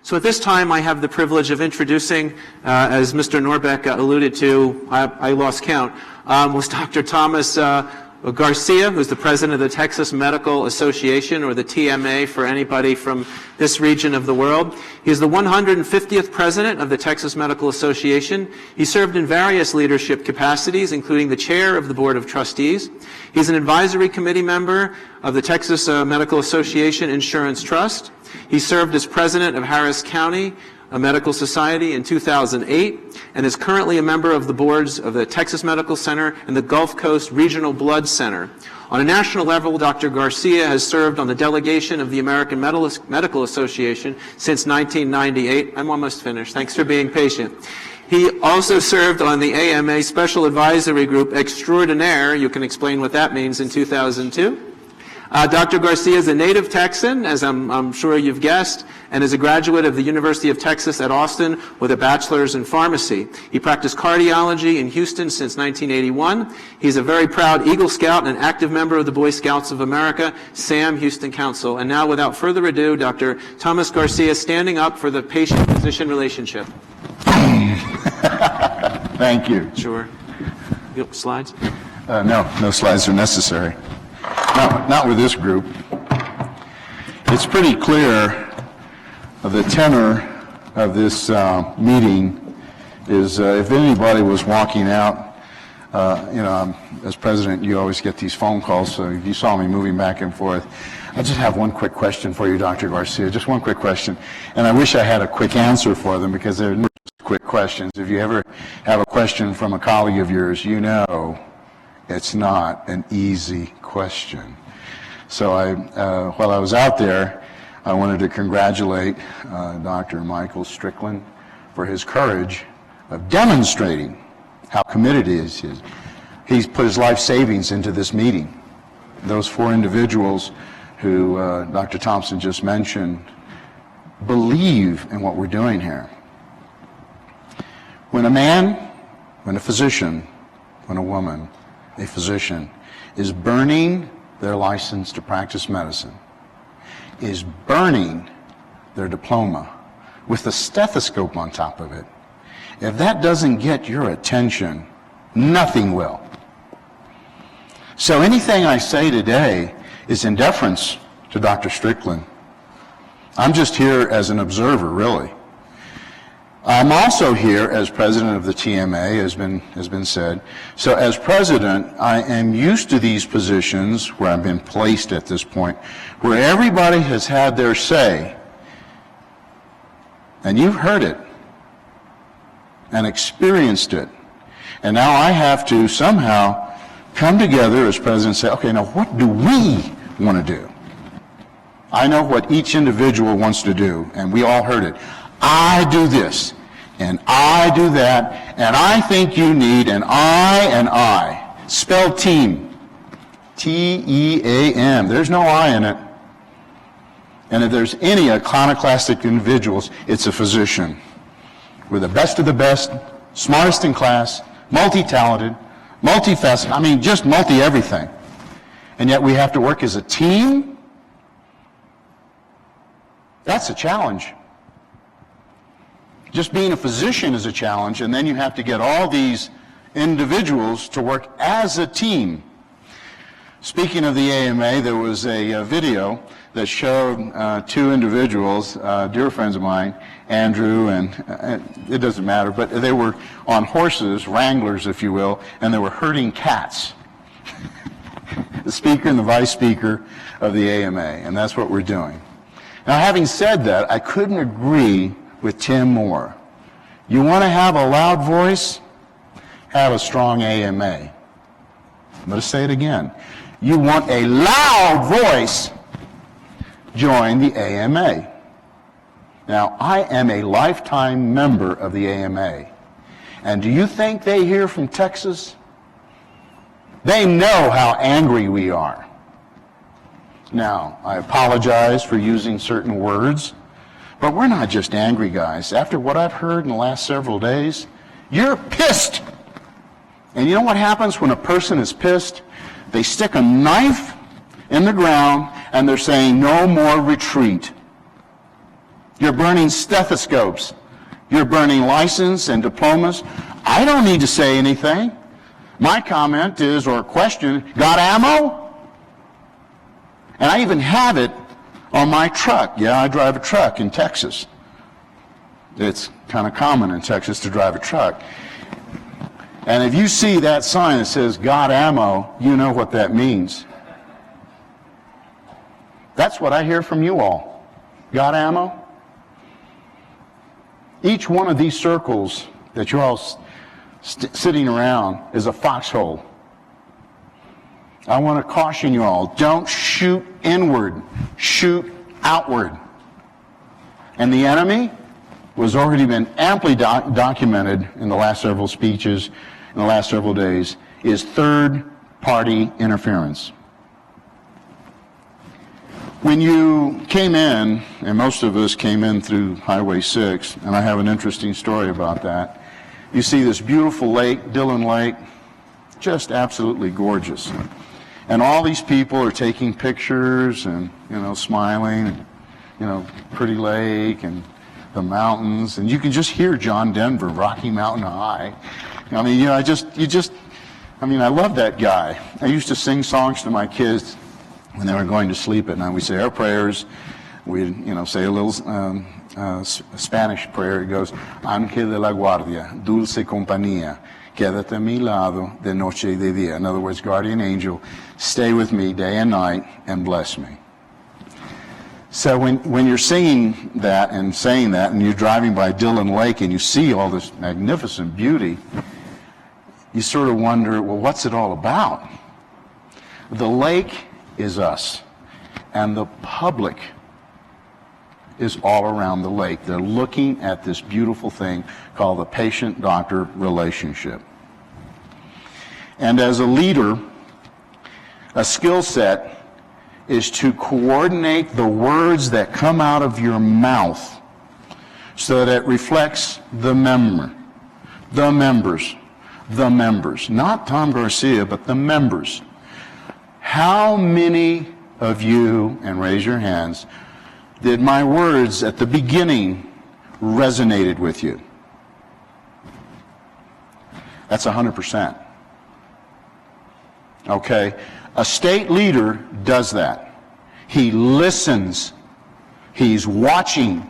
So at this time, I have the privilege of introducing, as Mr. Norbeck alluded to, I lost count, was Dr. Tomas Garcia, who's the president of the Texas Medical Association, or the TMA for anybody from this region of the world. He's the 150th president of the Texas Medical Association. He served in various leadership capacities, including the chair of the Board of Trustees. He's an advisory committee member of the Texas Medical Association Insurance Trust. He served as president of Harris County Medical Society in 2008 and is currently a member of the boards of the Texas Medical Center and the Gulf Coast Regional Blood Center. On a national level, Dr. Garcia has served on the delegation of the American Medical Association since 1998. I'm almost finished. Thanks for being patient. He also served on the AMA Special Advisory Group Extraordinaire, you can explain what that means, in 2002. Dr. Garcia is a native Texan, as I'm sure you've guessed, and is a graduate of the University of Texas at Austin with a bachelor's in pharmacy. He practiced cardiology in Houston since 1981. He's a very proud Eagle Scout and an active member of the Boy Scouts of America, Sam Houston Council. And now, without further ado, Dr. Tomas Garcia standing up for the patient-physician relationship. Thank you. Sure. Slides? No slides are necessary. Not with this group. It's pretty clear the tenor of this meeting is if anybody was walking out, as president, you always get these phone calls, so if you saw me moving back and forth. I just have one quick question for you, Dr. Garcia, just one quick question. And I wish I had a quick answer for them because they're just quick questions. If you ever have a question from a colleague of yours, you know it's not an easy question. So while I was out there, I wanted to congratulate Dr. Michael Strickland for his courage of demonstrating how committed he is. He's put his life savings into this meeting. Those 4 individuals who Dr. Thompson just mentioned believe in what we're doing here. When a physician, when a woman, a physician, is burning their license to practice medicine, is burning their diploma with a stethoscope on top of it, if that doesn't get your attention, nothing will. So anything I say today is in deference to Dr. Strickland. I'm just here as an observer, really. I'm also here as president of the TMA, has been said. So as president, I am used to these positions where I've been placed at this point, where everybody has had their say. And you've heard it and experienced it. And now I have to somehow come together as president and say, okay, now what do we want to do? I know what each individual wants to do, and we all heard it. I do this, and I do that, and I think you need, and I. Spell team. T-E-A-M. There's no I in it. And if there's any iconoclastic individuals, it's a physician. We're the best of the best, smartest in class, multi-talented, multifaceted, just multi-everything. And yet we have to work as a team. That's a challenge. Just being a physician is a challenge, and then you have to get all these individuals to work as a team. Speaking of the AMA, there was a video that showed 2 individuals, dear friends of mine, Andrew and it doesn't matter, but they were on horses, wranglers if you will, and they were herding cats. The speaker and the vice speaker of the AMA, and that's what we're doing. Now, having said that, I couldn't agree with Tim more. You want to have a loud voice? Have a strong AMA. I'm going to say it again. You want a loud voice? Join the AMA. Now, I am a lifetime member of the AMA. And do you think they hear from Texas? They know how angry we are. Now, I apologize for using certain words, but we're not just angry, guys. After what I've heard in the last several days, you're pissed. And you know what happens when a person is pissed? They stick a knife in the ground and they're saying, no more retreat. You're burning stethoscopes. You're burning license and diplomas. I don't need to say anything. My comment is, or question, got ammo? And I even have it on my truck. Yeah, I drive a truck in Texas. It's kind of common in Texas to drive a truck. And if you see that sign that says got ammo, you know what that means. That's what I hear from you all. Got ammo? Each one of these circles that you're all sitting around is a foxhole. I want to caution you all, don't shoot inward, shoot outward. And the enemy was already been amply documented in the last several speeches, in the last several days, is third-party interference. When you came in, and most of us came in through Highway 6, and I have an interesting story about that, you see this beautiful lake, Dillon Lake, just absolutely gorgeous. And all these people are taking pictures and, smiling, and, pretty lake and the mountains. And you can just hear John Denver, Rocky Mountain High. I mean, I love that guy. I used to sing songs to my kids when they were going to sleep at night. We say our prayers. We'd, say a little Spanish prayer. It goes, Ángel de la guardia, dulce compañía, quédate a mi lado de noche y de día. In other words, guardian angel, stay with me day and night and bless me. So when you're singing that and saying that, and you're driving by Dillon Lake and you see all this magnificent beauty, you sort of wonder, well, what's it all about? The lake is us, and the public is all around the lake. They're looking at this beautiful thing called the patient-doctor relationship. And as a leader, a skill set is to coordinate the words that come out of your mouth so that it reflects the members, not Tom Garcia, but the members. How many of you, and raise your hands, did my words at the beginning resonated with you? That's 100%. Okay? A state leader does that. He listens. He's watching.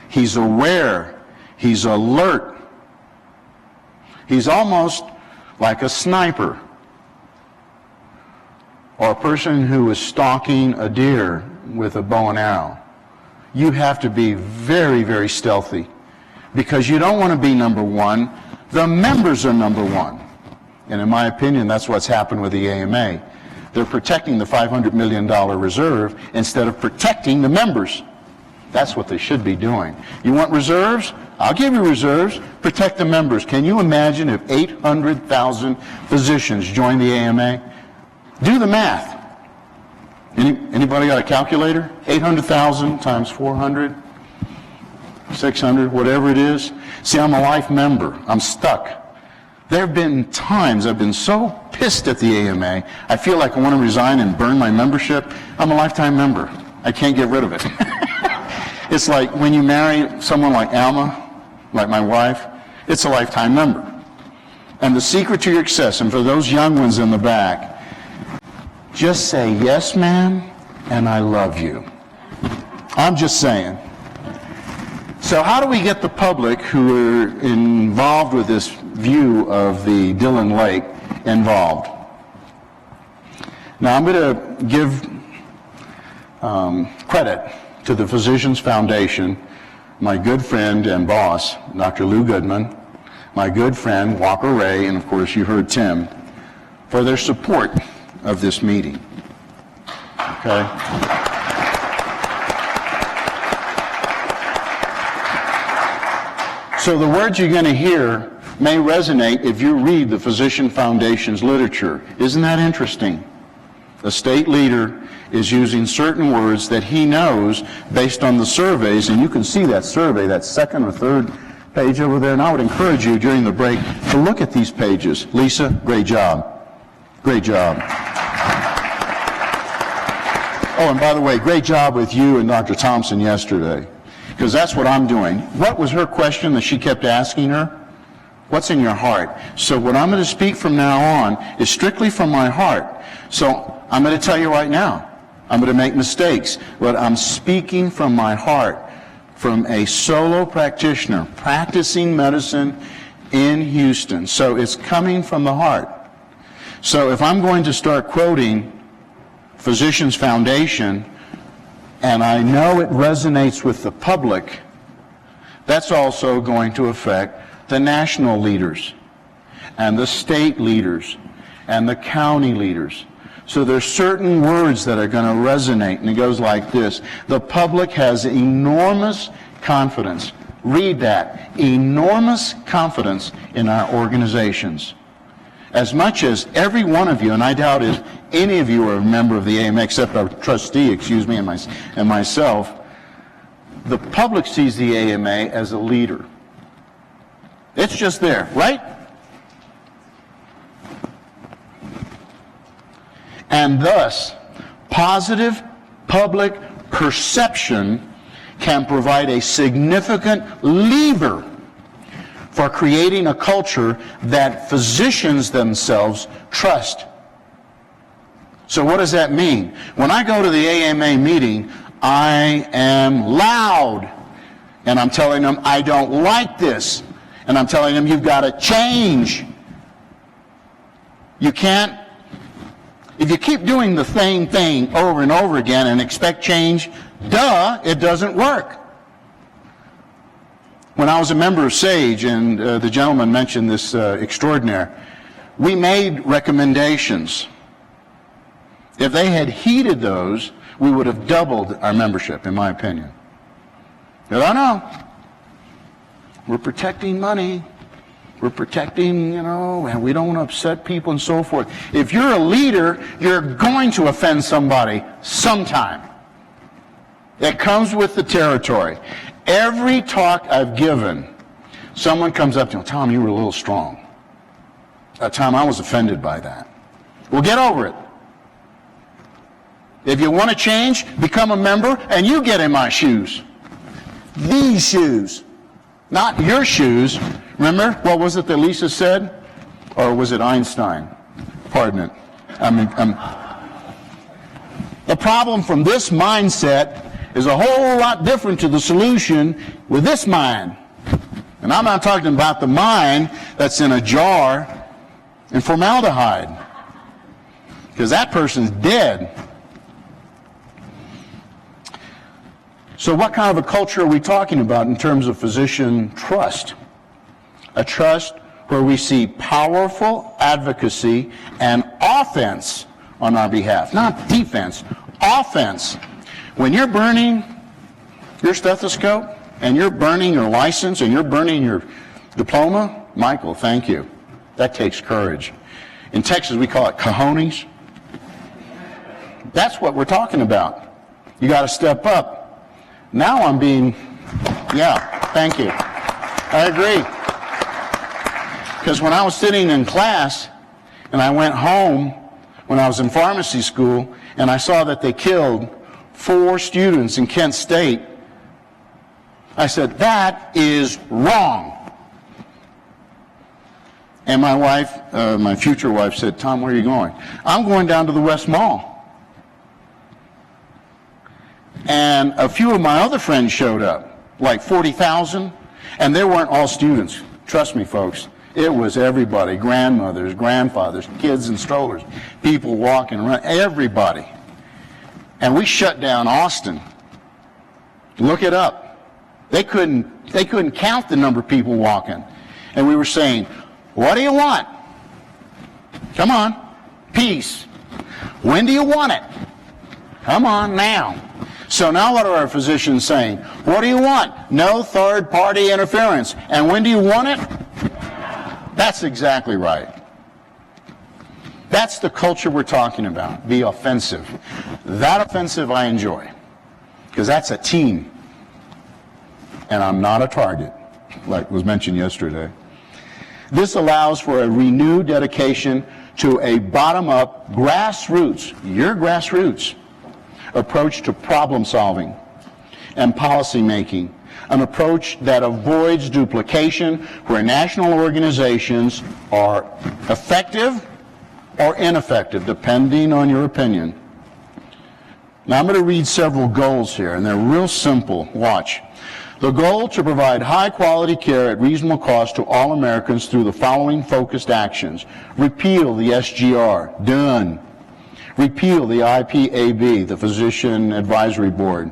He's aware. He's alert. He's almost like a sniper or a person who is stalking a deer with a bow and arrow. You have to be very, very stealthy because you don't want to be number one. The members are number one. And in my opinion, that's what's happened with the AMA. They're protecting the $500 million reserve instead of protecting the members. That's what they should be doing. You want reserves? I'll give you reserves. Protect the members. Can you imagine if 800,000 physicians joined the AMA? Do the math. Anybody got a calculator? 800,000 times 400, 600, whatever it is. See, I'm a life member. I'm stuck. There have been times I've been so pissed at the AMA, I feel like I want to resign and burn my membership. I'm a lifetime member. I can't get rid of it. It's like when you marry someone like Alma, like my wife, it's a lifetime member. And the secret to your success, and for those young ones in the back, just say, yes, ma'am, and I love you. I'm just saying. So how do we get the public who are involved with this view of the Dillon Lake involved? Now I'm going to give credit to the Physicians Foundation, my good friend and boss, Dr. Lou Goodman, my good friend Walker Ray, and of course you heard Tim, for their support of this meeting. Okay? So the words you're going to hear may resonate if you read the Physician Foundation's literature. Isn't that interesting? A state leader is using certain words that he knows based on the surveys, and you can see that survey, that second or third page over there, and I would encourage you during the break to look at these pages. Lisa, great job. Great job. Oh, and by the way, great job with you and Dr. Thompson yesterday. because that's what I'm doing. What was her question that she kept asking her? What's in your heart? So what I'm going to speak from now on is strictly from my heart. So I'm going to tell you right now, I'm going to make mistakes, but I'm speaking from my heart, from a solo practitioner practicing medicine in Houston. So it's coming from the heart. So if I'm going to start quoting Physicians Foundation, and I know it resonates with the public, that's also going to affect the national leaders and the state leaders and the county leaders. So there's certain words that are going to resonate, and it goes like this. The public has enormous confidence. Read that. Enormous confidence in our organizations. As much as every one of you, and I doubt if any of you are a member of the AMA, except our trustee, and myself, the public sees the AMA as a leader. It's just there, right? And thus, positive public perception can provide a significant lever for creating a culture that physicians themselves trust. So what does that mean? When I go to the AMA meeting, I am loud, and I'm telling them I don't like this, and I'm telling them you've got to change. You can't, if you keep doing the same thing over and over again and expect change, it doesn't work. When I was a member of SAGE, and the gentleman mentioned this extraordinaire, we made recommendations. If they had heeded those, we would have doubled our membership, in my opinion. But I know. We're protecting money. We're protecting, and we don't want to upset people and so forth. If you're a leader, you're going to offend somebody sometime. It comes with the territory. Every talk I've given, someone comes up to me, Tom, you were a little strong. Tom, I was offended by that. Well, get over it. If you want to change, become a member, and you get in my shoes. These shoes. Not your shoes. Remember, what was it that Lisa said? Or was it Einstein? Pardon it. The problem from this mindset is a whole lot different to the solution with this mind. And I'm not talking about the mind that's in a jar in formaldehyde, because that person's dead. So what kind of a culture are we talking about in terms of physician trust? A trust where we see powerful advocacy and offense on our behalf, not defense, offense. When you're burning your stethoscope and you're burning your license and you're burning your diploma, Michael, thank you. That takes courage. In Texas, we call it cojones. That's what we're talking about. You got to step up. Now I'm being, thank you. I agree. Because when I was sitting in class and I went home when I was in pharmacy school and I saw that they killed 4 students in Kent State, I said, that is wrong. And my wife, my future wife, said, Tom, where are you going? I'm going down to the West Mall. And a few of my other friends showed up, like 40,000, and they weren't all students. Trust me, folks. It was everybody, grandmothers, grandfathers, kids in strollers, people walking around, everybody. And we shut down Austin. Look it up. They couldn't count the number of people walking. And we were saying, what do you want? Come on. Peace. When do you want it? Come on now. So now what are our physicians saying? What do you want? No third-party interference. And when do you want it? That's exactly right. That's the culture we're talking about. Be offensive. That offensive I enjoy, because that's a team. And I'm not a target, like was mentioned yesterday. This allows for a renewed dedication to a bottom-up, grassroots, your grassroots, approach to problem solving and policy making an approach that avoids duplication, where national organizations are effective or ineffective, depending on your opinion. Now I'm going to read several goals here, and they're real simple. Watch. The goal to provide high-quality care at reasonable cost to all Americans through the following focused actions. Repeal the SGR. Done. Repeal the IPAB, the Physician Advisory Board.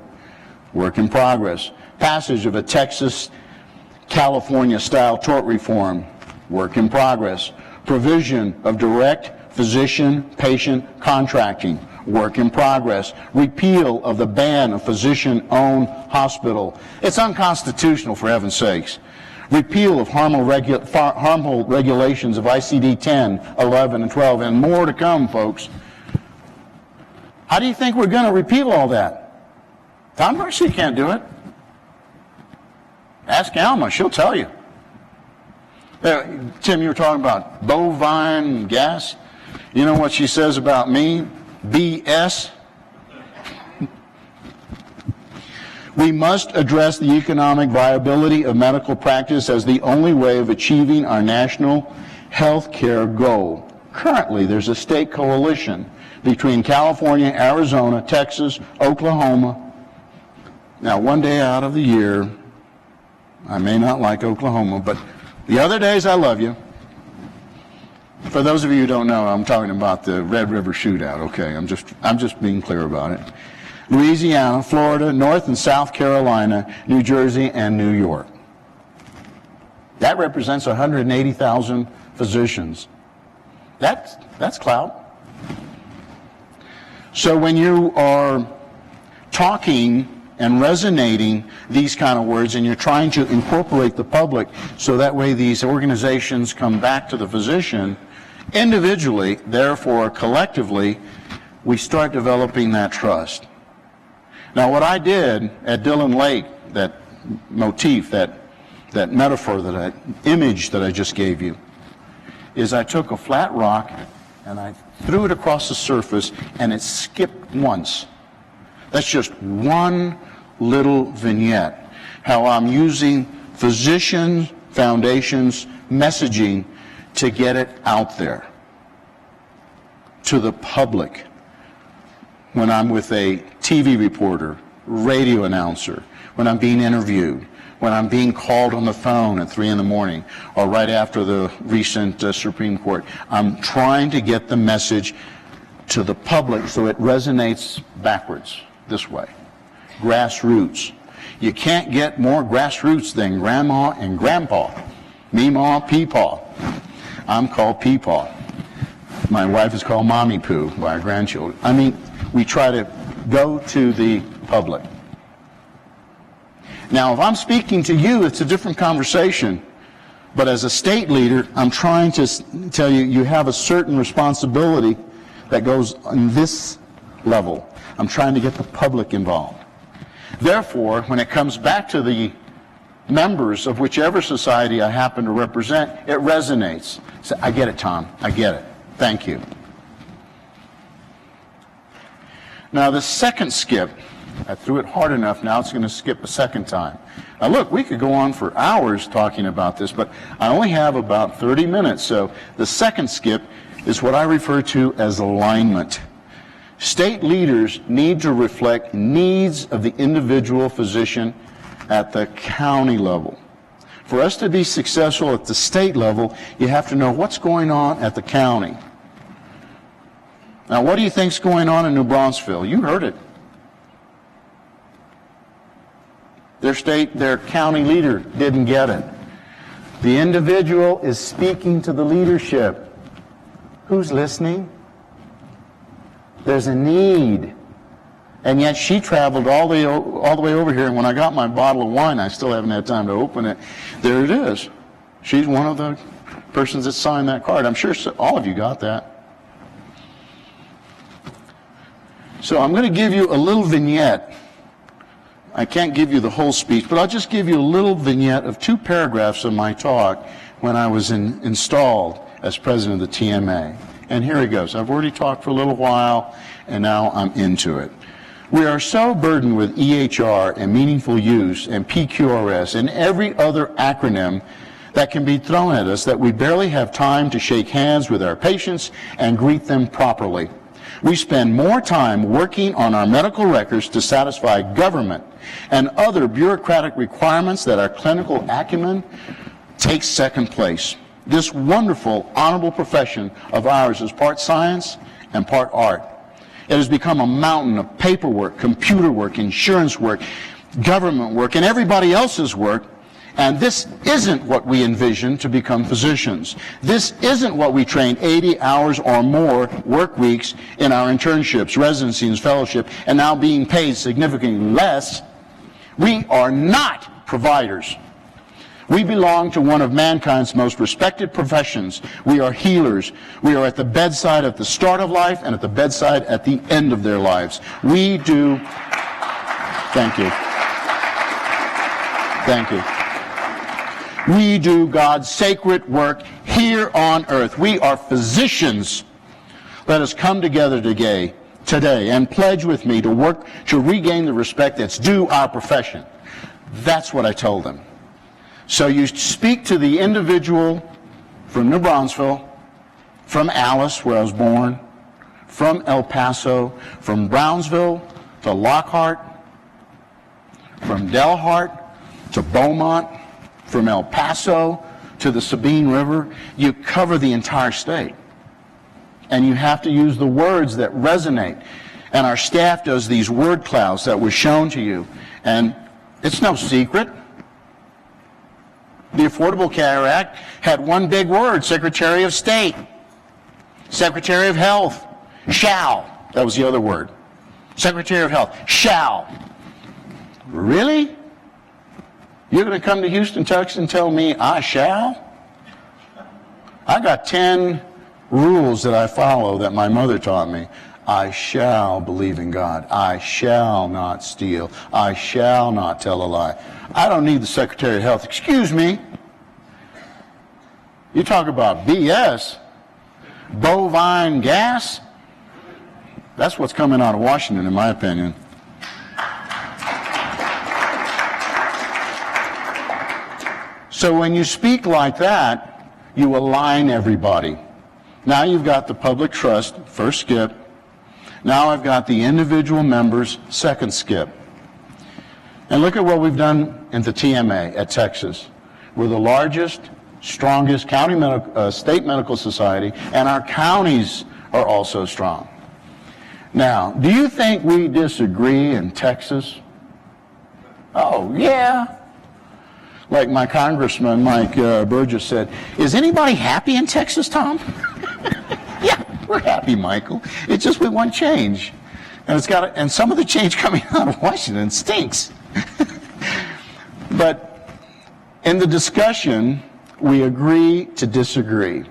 Work in progress. Passage of a Texas-California-style tort reform. Work in progress. Provision of direct physician-patient contracting. Work in progress. Repeal of the ban of physician-owned hospital. It's unconstitutional, for heaven's sakes. Repeal of harmful regulations of ICD-10, 11, and 12, and more to come, folks. How do you think we're going to repeal all that? Tom Garcia can't do it. Ask Alma, she'll tell you. Tim, you were talking about bovine gas. You know what she says about me? BS. We must address the economic viability of medical practice as the only way of achieving our national health care goal. Currently, there's a state coalition between California, Arizona, Texas, Oklahoma. Now, one day out of the year, I may not like Oklahoma, but the other days I love you. For those of you who don't know, I'm talking about the Red River Shootout, okay? I'm just being clear about it. Louisiana, Florida, North and South Carolina, New Jersey, and New York. That represents 180,000 physicians. That's clout. So when you are talking and resonating these kind of words, and you're trying to incorporate the public so that way these organizations come back to the physician, individually, therefore collectively, we start developing that trust. Now what I did at Dillon Lake, that motif, that metaphor, that image that I just gave you, is I took a flat rock and I threw it across the surface and it skipped once. That's just one little vignette, how I'm using physician foundations messaging to get it out there to the public. When I'm with a TV reporter, radio announcer, when I'm being interviewed, when I'm being called on the phone at 3 in the morning or right after the recent Supreme Court, I'm trying to get the message to the public so it resonates backwards, this way. Grassroots. You can't get more grassroots than Grandma and Grandpa. Meemaw, Peepaw. I'm called Peepaw. My wife is called Mommy Poo by our grandchildren. I mean, we try to go to the public. Now, if I'm speaking to you, it's a different conversation. But as a state leader, I'm trying to tell you, you have a certain responsibility that goes on this level. I'm trying to get the public involved. Therefore, when it comes back to the members of whichever society I happen to represent, it resonates. So, I get it, Tom. I get it. Thank you. Now, the second skip, I threw it hard enough, now it's going to skip a second time. Now, look, we could go on for hours talking about this, but I only have about 30 minutes. So the second skip is what I refer to as alignment. State leaders need to reflect needs of the individual physician at the county level. For us to be successful at the state level, you have to know what's going on at the county. Now, what do you think's going on in New Braunfels? You heard it. Their county leader didn't get it. The individual is speaking to the leadership. Who's listening? There's a need. And yet she traveled all the way over here, and when I got my bottle of wine, I still haven't had time to open it. There it is. She's one of the persons that signed that card. I'm sure all of you got that. So I'm going to give you a little vignette. I can't give you the whole speech, but I'll just give you a little vignette of 2 paragraphs of my talk when I was installed as president of the TMA. And here it goes. I've already talked for a little while, and now I'm into it. We are so burdened with EHR and meaningful use and PQRS and every other acronym that can be thrown at us that we barely have time to shake hands with our patients and greet them properly. We spend more time working on our medical records to satisfy government and other bureaucratic requirements that our clinical acumen takes second place. This wonderful, honorable profession of ours is part science and part art. It has become a mountain of paperwork, computer work, insurance work, government work, and everybody else's work. And this isn't what we envisioned to become physicians. This isn't what we trained 80 hours or more work weeks in our internships, residencies, fellowship, and now being paid significantly less. We are not providers. We belong to one of mankind's most respected professions. We are healers. We are at the bedside at the start of life and at the bedside at the end of their lives. We do, thank you. Thank you. We do God's sacred work here on earth. We are physicians. Let us come together today and pledge with me to work to regain the respect that's due our profession. That's what I told them. So you speak to the individual from New Braunfels, from Alice, where I was born, from El Paso, from Brownsville to Lockhart, from Delhart to Beaumont, from El Paso to the Sabine River. You cover the entire state. And you have to use the words that resonate. And our staff does these word clouds that were shown to you. And it's no secret. The Affordable Care Act had one big word, Secretary of State, Secretary of Health, shall. That was the other word. Secretary of Health, shall. Really? You're going to come to Houston, Texas and tell me I shall? I got 10 rules that I follow that my mother taught me. I shall believe in God. I shall not steal. I shall not tell a lie. I don't need the Secretary of Health. Excuse me. You talk about BS, bovine gas. That's what's coming out of Washington, in my opinion. So when you speak like that, you align everybody. Now you've got the public trust, first skip. Now I've got the individual members, second skip. And look at what we've done in the TMA at Texas. We're the largest, strongest state medical society, and our counties are also strong. Now, do you think we disagree in Texas? Oh, yeah. Like my congressman, Mike Burgess, said, is anybody happy in Texas, Tom? Yeah, we're happy, Michael. It's just we want change. And some of the change coming out of Washington stinks. But in the discussion, we agree to disagree.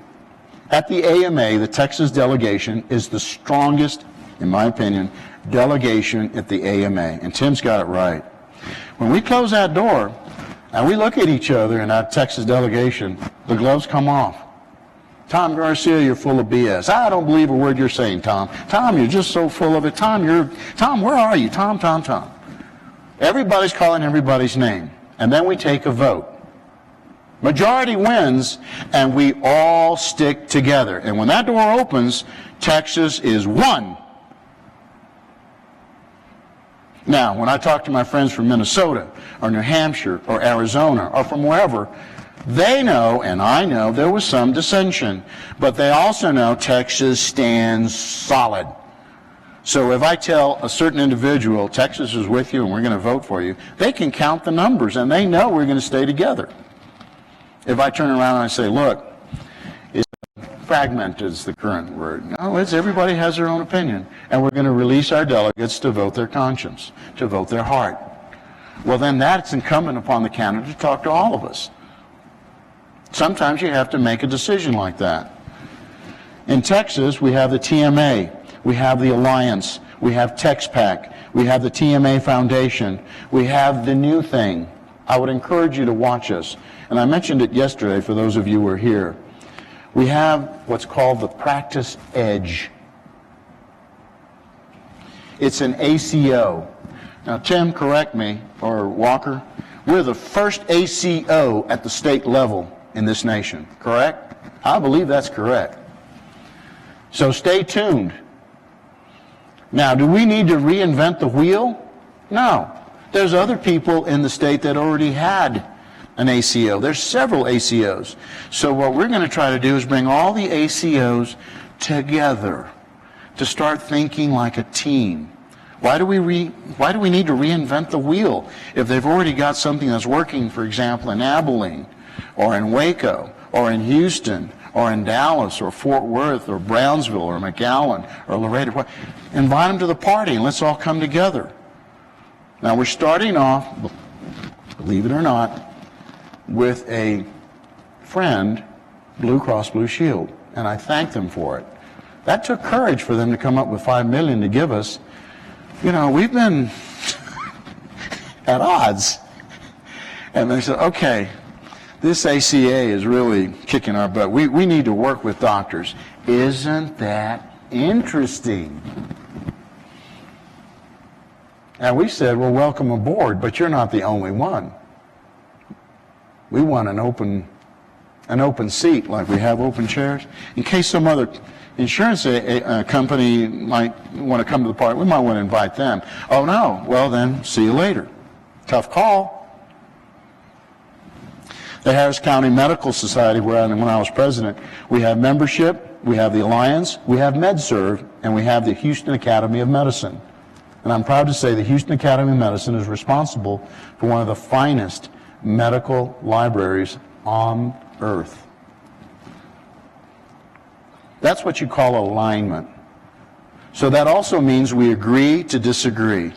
At the AMA, the Texas delegation is the strongest, in my opinion, delegation at the AMA. And Tim's got it right. When we close that door and we look at each other in that Texas delegation, the gloves come off. Tom Garcia, you're full of BS. I don't believe a word you're saying, Tom. Tom, you're just so full of it. Tom, where are you? Tom. Everybody's calling everybody's name. And then we take a vote. Majority wins, and we all stick together. And when that door opens, Texas is one. Now, when I talk to my friends from Minnesota, or New Hampshire, or Arizona, or from wherever, they know, and I know, there was some dissension. But they also know Texas stands solid. So if I tell a certain individual, Texas is with you and we're going to vote for you, they can count the numbers, and they know we're going to stay together. If I turn around and I say, look, fragmented is the current word. No, it's everybody has their own opinion. And we're going to release our delegates to vote their conscience, to vote their heart. Well, then that's incumbent upon the candidate to talk to all of us. Sometimes you have to make a decision like that. In Texas, we have the TMA, we have the Alliance, we have TexPAC, we have the TMA Foundation, we have the new thing. I would encourage you to watch us. And I mentioned it yesterday for those of you who are here. We have what's called the Practice Edge. It's an ACO. Now, Tim, correct me, or Walker, we're the first ACO at the state level in this nation, correct? I believe that's correct. So stay tuned. Now, do we need to reinvent the wheel? No. There's other people in the state that already had an ACO. There's several ACOs. So what we're going to try to do is bring all the ACOs together to start thinking like a team. Why do we need to reinvent the wheel if they've already got something that's working, for example, in Abilene, or in Waco, or in Houston, or in Dallas, or Fort Worth, or Brownsville, or McAllen, or Laredo? Invite them to the party and let's all come together. Now we're starting off, believe it or not, with a friend, Blue Cross Blue Shield, and I thank them for it. That took courage for them to come up with $5 million to give us. You know, we've been at odds. And they said, okay, this ACA is really kicking our butt. We need to work with doctors. Isn't that interesting? And we said, well, welcome aboard, but you're not the only one. We want an open seat, like we have open chairs. In case some other insurance company might want to come to the party, we might want to invite them. Oh, no. Well, then, see you later. Tough call. The Harris County Medical Society, when I was president, we have membership, we have the Alliance, we have MedServe, and we have the Houston Academy of Medicine. And I'm proud to say the Houston Academy of Medicine is responsible for one of the finest medical libraries on earth. That's what you call alignment. So that also means we agree to disagree.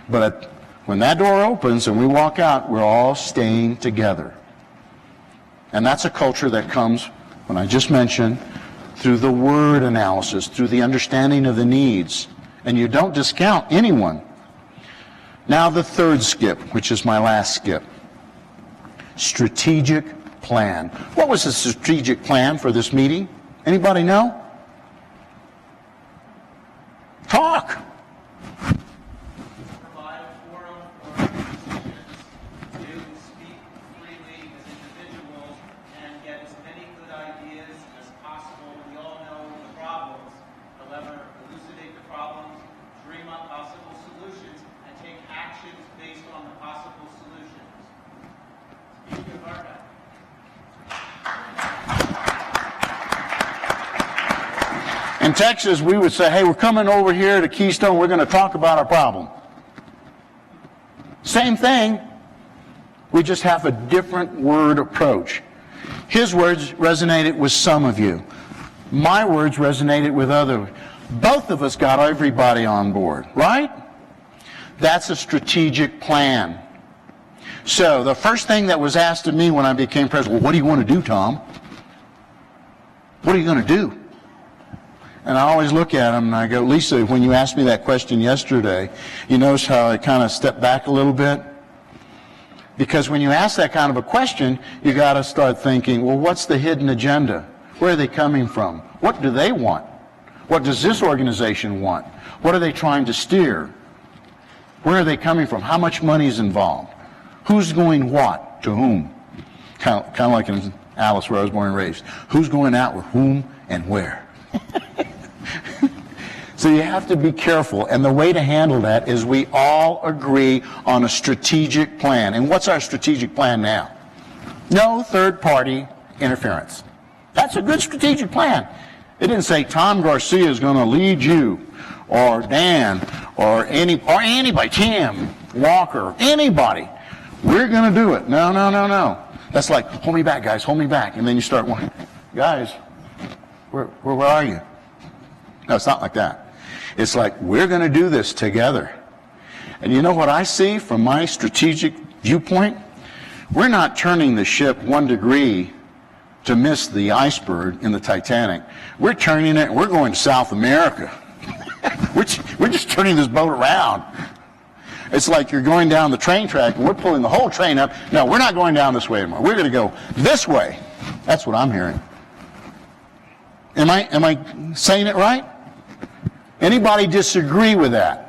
But when that door opens and we walk out, we're all staying together. And that's a culture that comes, when I just mentioned, through the word analysis, through the understanding of the needs. And you don't discount anyone. Now the third skip, which is my last skip. Strategic plan. What was the strategic plan for this meeting? Anybody know? Talk. Provide a forum for musicians to speak freely as individuals and get as many good ideas as possible. We all know the problems. However, elucidate the problems, dream up possible solutions, and take actions based on the possible solutions. Speaking of our In Texas, we would say, hey, we're coming over here to Keystone, we're going to talk about our problem. Same thing, we just have a different word approach. His words resonated with some of you. My words resonated with others. Both of us got everybody on board, right? That's a strategic plan. So the first thing that was asked of me when I became president, well, what do you want to do, Tom? What are you going to do? And I always look at him and I go, Lisa, when you asked me that question yesterday, you notice how I kind of stepped back a little bit? Because when you ask that kind of a question, you got to start thinking, well, what's the hidden agenda? Where are they coming from? What do they want? What does this organization want? What are they trying to steer? Where are they coming from? How much money is involved? Who's going what to whom? Kind of like in Alice, where I was born and raised. Who's going out with whom and where? So you have to be careful, and the way to handle that is we all agree on a strategic plan. And what's our strategic plan now? No third-party interference. That's a good strategic plan. It didn't say Tom Garcia is going to lead you, or Dan, or anybody, Tim, Walker, anybody. We're going to do it. No, no, no, no. That's like, hold me back, guys, hold me back. And then you start, guys, where are you? No, it's not like that. It's like, we're going to do this together. And you know what I see from my strategic viewpoint? We're not turning the ship 1 degree to miss the iceberg in the Titanic. We're turning it, we're going to South America. We're just turning this boat around. It's like you're going down the train track and we're pulling the whole train up. No, we're not going down this way anymore. We're going to go this way. That's what I'm hearing. Am I saying it right? Anybody disagree with that?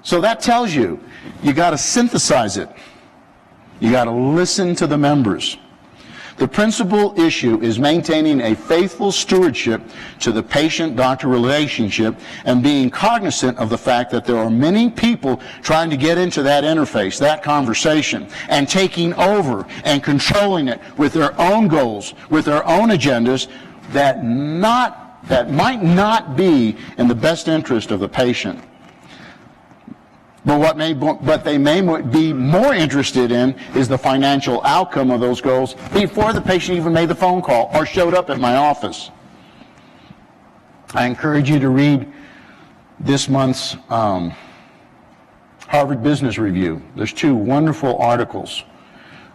So that tells you, you got to synthesize it. You got to listen to the members. The principal issue is maintaining a faithful stewardship to the patient-doctor relationship and being cognizant of the fact that there are many people trying to get into that interface, that conversation, and taking over and controlling it with their own goals, with their own agendas that might not be in the best interest of the patient. But what they may be more interested in is the financial outcome of those goals before the patient even made the phone call or showed up at my office. I encourage you to read this month's Harvard Business Review. There's two wonderful articles.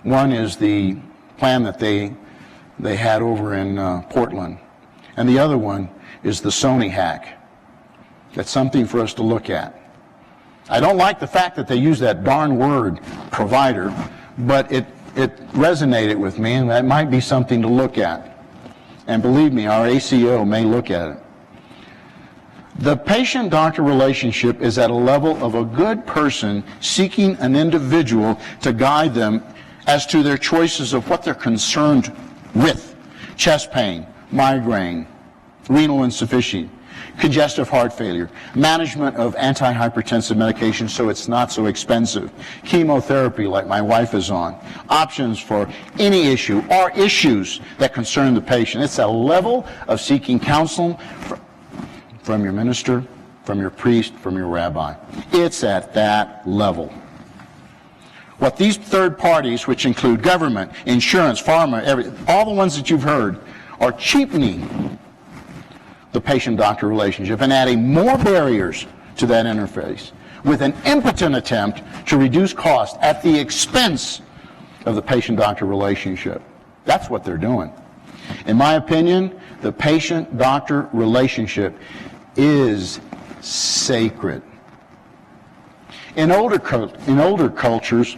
One is the plan that they had over in Portland, and the other one is the Sony hack. That's something for us to look at. I don't like the fact that they use that darn word, provider, but it resonated with me, and that might be something to look at. And believe me, our ACO may look at it. The patient-doctor relationship is at a level of a good person seeking an individual to guide them as to their choices of what they're concerned with. Chest pain, migraine, renal insufficiency, congestive heart failure, management of antihypertensive medication so it's not so expensive, chemotherapy like my wife is on, options for any issue or issues that concern the patient. It's a level of seeking counsel from your minister, from your priest, from your rabbi. It's at that level. What these third parties, which include government, insurance, pharma, all the ones that you've heard, are cheapening the patient-doctor relationship and adding more barriers to that interface with an impotent attempt to reduce cost at the expense of the patient-doctor relationship. That's what they're doing. In my opinion, the patient-doctor relationship is sacred. In older cultures,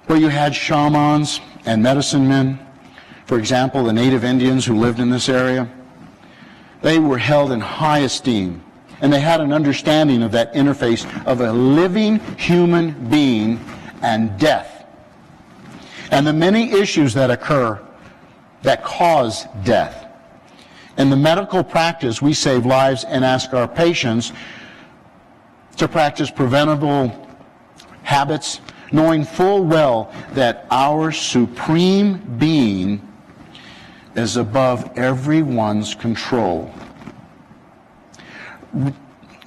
where you had shamans and medicine men, for example, the native Indians who lived in this area, they were held in high esteem, and they had an understanding of that interface of a living human being and death, and the many issues that occur that cause death. In the medical practice, we save lives and ask our patients to practice preventable habits, knowing full well that our supreme being is above everyone's control.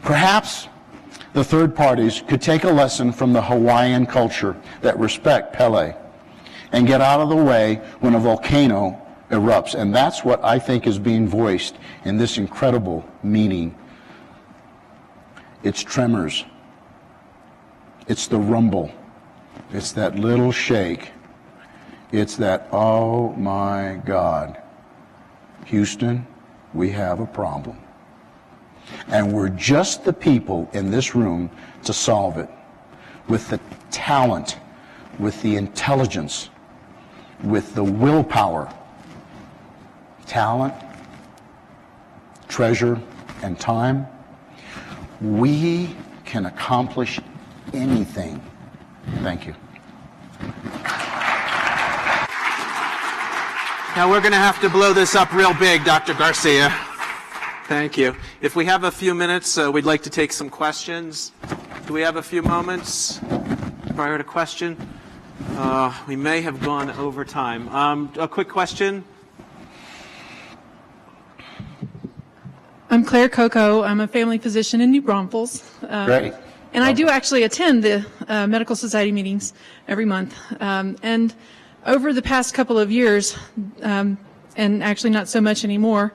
Perhaps the third parties could take a lesson from the Hawaiian culture that respect Pele and get out of the way when a volcano erupts. And that's what I think is being voiced in this incredible meeting. It's tremors. It's the rumble. It's that little shake. It's that, oh my God, Houston, we have a problem. And we're just the people in this room to solve it, with the talent, with the intelligence, with the willpower. Talent, treasure, and time. We can accomplish anything. Thank you. Now we're going to have to blow this up real big, Dr. Garcia. Thank you. If we have a few minutes, we'd like to take some questions. Do we have a few moments prior to question? We may have gone over time. A quick question. I'm Claire Coco. I'm a family physician in New Braunfels. Great. And I do actually attend the Medical Society meetings every month. And over the past couple of years, and actually not so much anymore,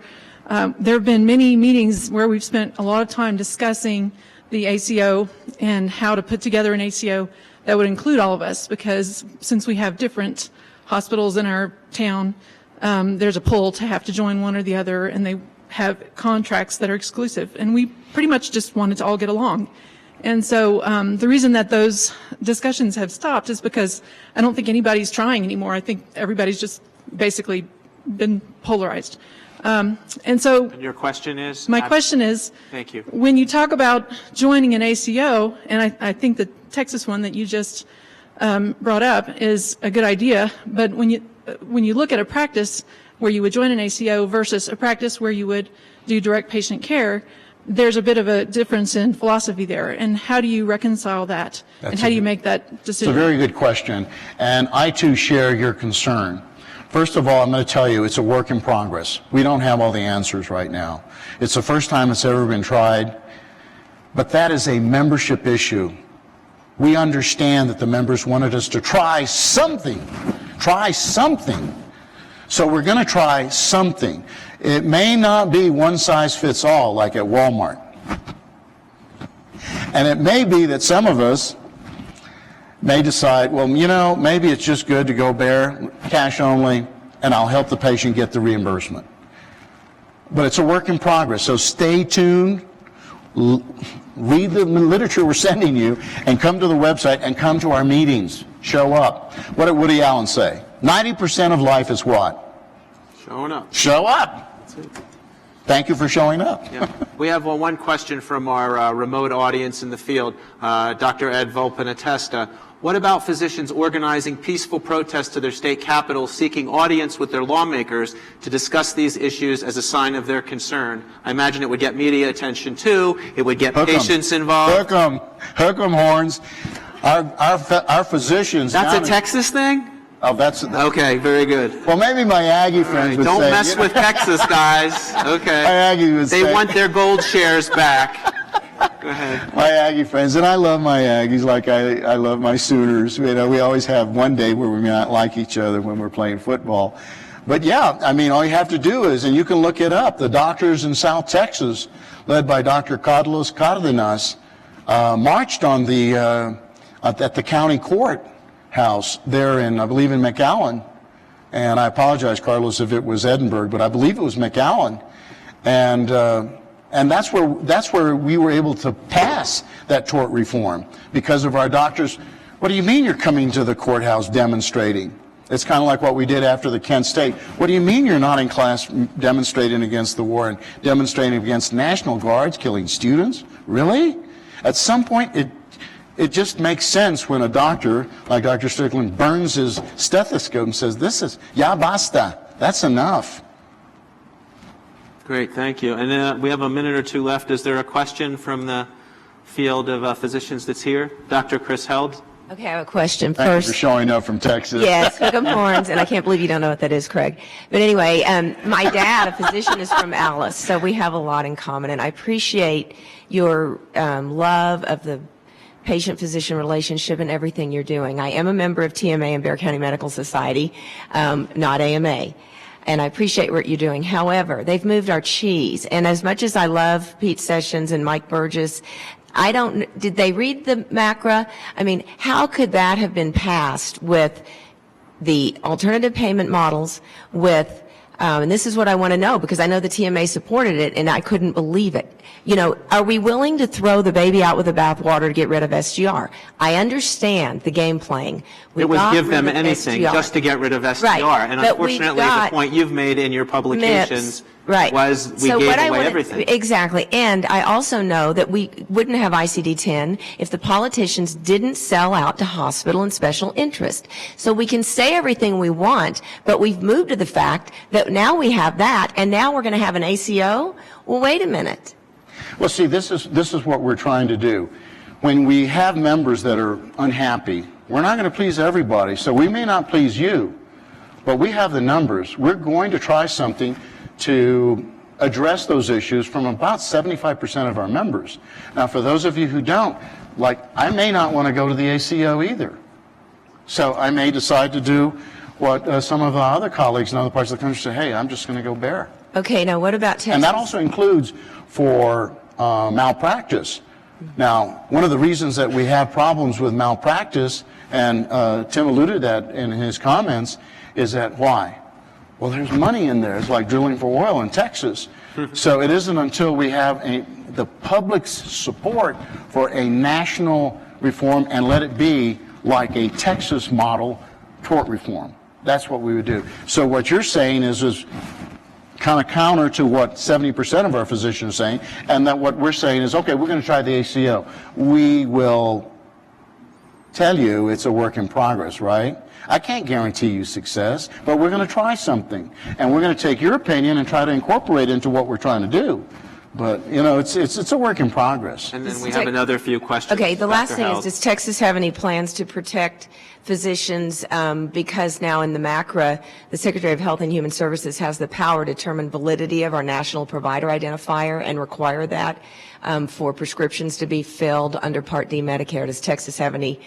there have been many meetings where we've spent a lot of time discussing the ACO and how to put together an ACO that would include all of us, because since we have different hospitals in our town, there's a pull to have to join one or the other, and they have contracts that are exclusive. And we pretty much just wanted to all get along. And so the reason that those discussions have stopped is because I don't think anybody's trying anymore. I think everybody's just basically been polarized. And so And your question is? my question is, Thank you. when you talk about joining an ACO, and I think the Texas one that you just brought up is a good idea, but when you look at a practice where you would join an ACO versus a practice where you would do direct patient care, there's a bit of a difference in philosophy there. And how do you reconcile that? And how do you make that decision? It's a very good question, and I too share your concern. First of all, I'm going to tell you it's a work in progress. We don't have all the answers right now. It's the first time it's ever been tried, but that is a membership issue. We understand that the members wanted us to try something. So we're going to try something. It may not be one size fits all like at Walmart. And it may be that some of us may decide, well, you know, maybe it's just good to go bare, cash only, and I'll help the patient get the reimbursement. But it's a work in progress, so stay tuned, read the literature we're sending you, and come to the website and come to our meetings. Show up. What did Woody Allen say? 90% of life is what? Showing up. Show up. That's it. Thank you for showing up. Yeah. We have one question from our remote audience in the field, Dr. Ed Volpanatesta. What about physicians organizing peaceful protests to their state capitals, seeking audience with their lawmakers to discuss these issues as a sign of their concern? I imagine it would get media attention too. It would get patients involved. Hook 'em horns. Our physicians. That's a Texas thing? Oh, that's okay. Very good. Well, maybe my Aggie friends would Don't say, mess with Texas, guys. Okay. My Aggie would they say, want their gold shares back. Go ahead. My Aggie friends, and I love my Aggies like I love my Sooners. You know, we always have one day where we may not like each other when we're playing football. But yeah, I mean, all you have to do is, and you can look it up, the doctors in South Texas, led by Dr. Carlos Cardenas, marched on at the county courthouse there in, I believe, in McAllen. And I apologize, Carlos, if it was Edinburgh, but I believe it was McAllen. And that's where we were able to pass that tort reform because of our doctors. What do you mean you're coming to the courthouse demonstrating? It's kind of like what we did after the Kent State. What do you mean you're not in class demonstrating against the war and demonstrating against National Guards killing students? Really? At some point, it just makes sense when a doctor, like Dr. Strickland, burns his stethoscope and says, this is, ya basta, that's enough. Great, thank you. And we have a minute or two left. Is there a question from the field of physicians that's here? Dr. Chris Held? Okay, I have a question. Thank First, you for showing up from Texas. yes, hook 'em horns, and I can't believe you don't know what that is, Craig. But anyway, my dad, a physician, is from Alice, so we have a lot in common, and I appreciate your love of the patient-physician relationship and everything you're doing. I am a member of TMA and Bexar County Medical Society, not AMA. And I appreciate what you're doing. However, they've moved our cheese. And as much as I love Pete Sessions and Mike Burgess, did they read the MACRA? I mean, how could that have been passed with the alternative payment models with, and this is what I want to know because I know the TMA supported it and I couldn't believe it. You know, are we willing to throw the baby out with the bathwater to get rid of SGR? I understand the game playing. It was give them anything just to get rid of SGR. Right. And unfortunately, the point you've made in your publications was we gave away everything. Exactly. And I also know that we wouldn't have ICD-10 if the politicians didn't sell out to hospital and special interest. So we can say everything we want, but we've moved to the fact that now we have that, and now we're going to have an ACO? Well, wait a minute. Well, see, this is what we're trying to do. When we have members that are unhappy, we're not going to please everybody, so we may not please you, but we have the numbers. We're going to try something to address those issues from about 75% of our members. Now, for those of you who don't, like, I may not want to go to the ACO either. So I may decide to do what some of our other colleagues in other parts of the country say, hey, I'm just going to go bare. Okay, now what about Texas? And that also includes for malpractice. Now, one of the reasons that we have problems with malpractice, and Tim alluded to that in his comments, is that why? Well, there's money in there. It's like drilling for oil in Texas. So it isn't until we have the public's support for a national reform and let it be like a Texas model tort reform. That's what we would do. So what you're saying is kind of counter to what 70% of our physicians are saying, and that what we're saying is, okay, we're going to try the ACO. We will tell you it's a work in progress, right? I can't guarantee you success, but we're going to try something, and we're going to take your opinion and try to incorporate it into what we're trying to do. But, you know, it's a work in progress. And then we have another few questions. Okay, the last thing is, Held. does Texas have any plans to protect physicians, because now in the MACRA, the Secretary of Health and Human Services has the power to determine validity of our national provider identifier and require that for prescriptions to be filled under Part D Medicare. Does Texas have any,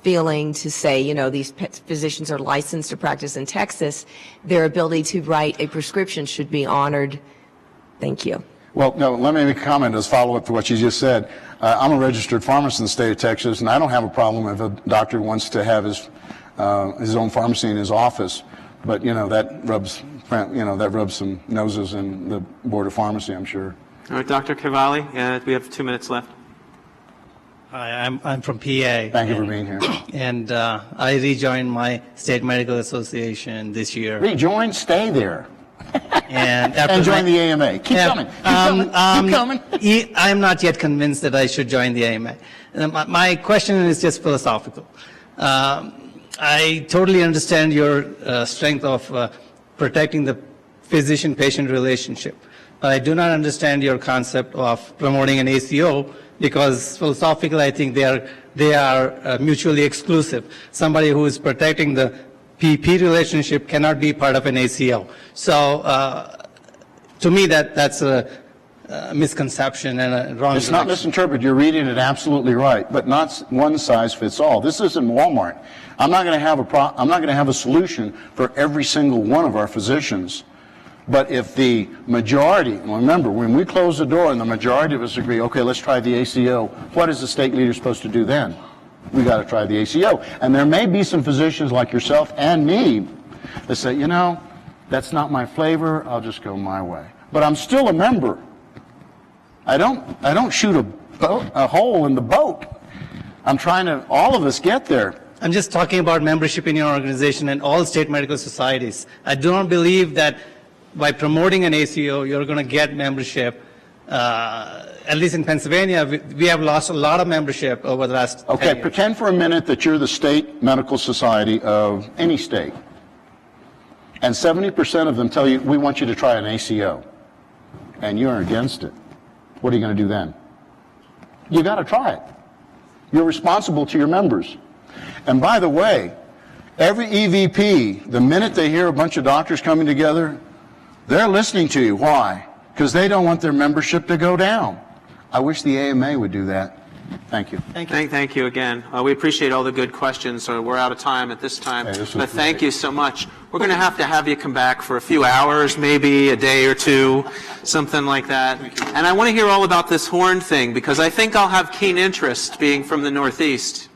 feeling to say, these physicians are licensed to practice in Texas, their ability to write a prescription should be honored? Thank you. Well, no, let me make a comment as follow-up to what you just said. I'm a registered pharmacist in the state of Texas, and I don't have a problem if a doctor wants to have his own pharmacy in his office. But, that rubs some noses in the Board of Pharmacy, I'm sure. All right, Dr. Cavalli, we have 2 minutes left. Hi, I'm from PA. Thank you for being here. And I rejoined my state medical association this year. Rejoin, stay there. And join the AMA. Keep coming. Keep coming. I'm not yet convinced that I should join the AMA. My question is just philosophical. I totally understand your strength of protecting the physician-patient relationship, but I do not understand your concept of promoting an ACO, because philosophically I think they are mutually exclusive. Somebody who is protecting the PP relationship cannot be part of an ACO. So to me that's a misconception and a wrong It's not misinterpreted. You're reading it absolutely right, but not one size fits all. This isn't Walmart. I'm not going to have a solution for every single one of our physicians. But if the majority, remember, when we close the door and the majority of us agree, okay, let's try the ACO, what is the state leader supposed to do then? We got to try the ACO. And there may be some physicians like yourself and me that say, that's not my flavor, I'll just go my way. But I'm still a member. I don't shoot a hole in the boat. I'm trying to, all of us get there. I'm just talking about membership in your organization and all state medical societies. I do not believe that by promoting an ACO, you're going to get membership. At least in Pennsylvania, we have lost a lot of membership over the last 10 years. Pretend for a minute that you're the state medical society of any state. And 70% of them tell you, we want you to try an ACO. And you're against it. What are you going to do then? You got to try it. You're responsible to your members. And by the way, every EVP, the minute they hear a bunch of doctors coming together, they're listening to you. Why? Because they don't want their membership to go down. I wish the AMA would do that. Thank you. Thank you again. We appreciate all the good questions. We're out of time at this time, but thank you so much. We're going to have you come back for a few hours, maybe a day or two, something like that. And I want to hear all about this horn thing, because I think I'll have keen interest, being from the Northeast.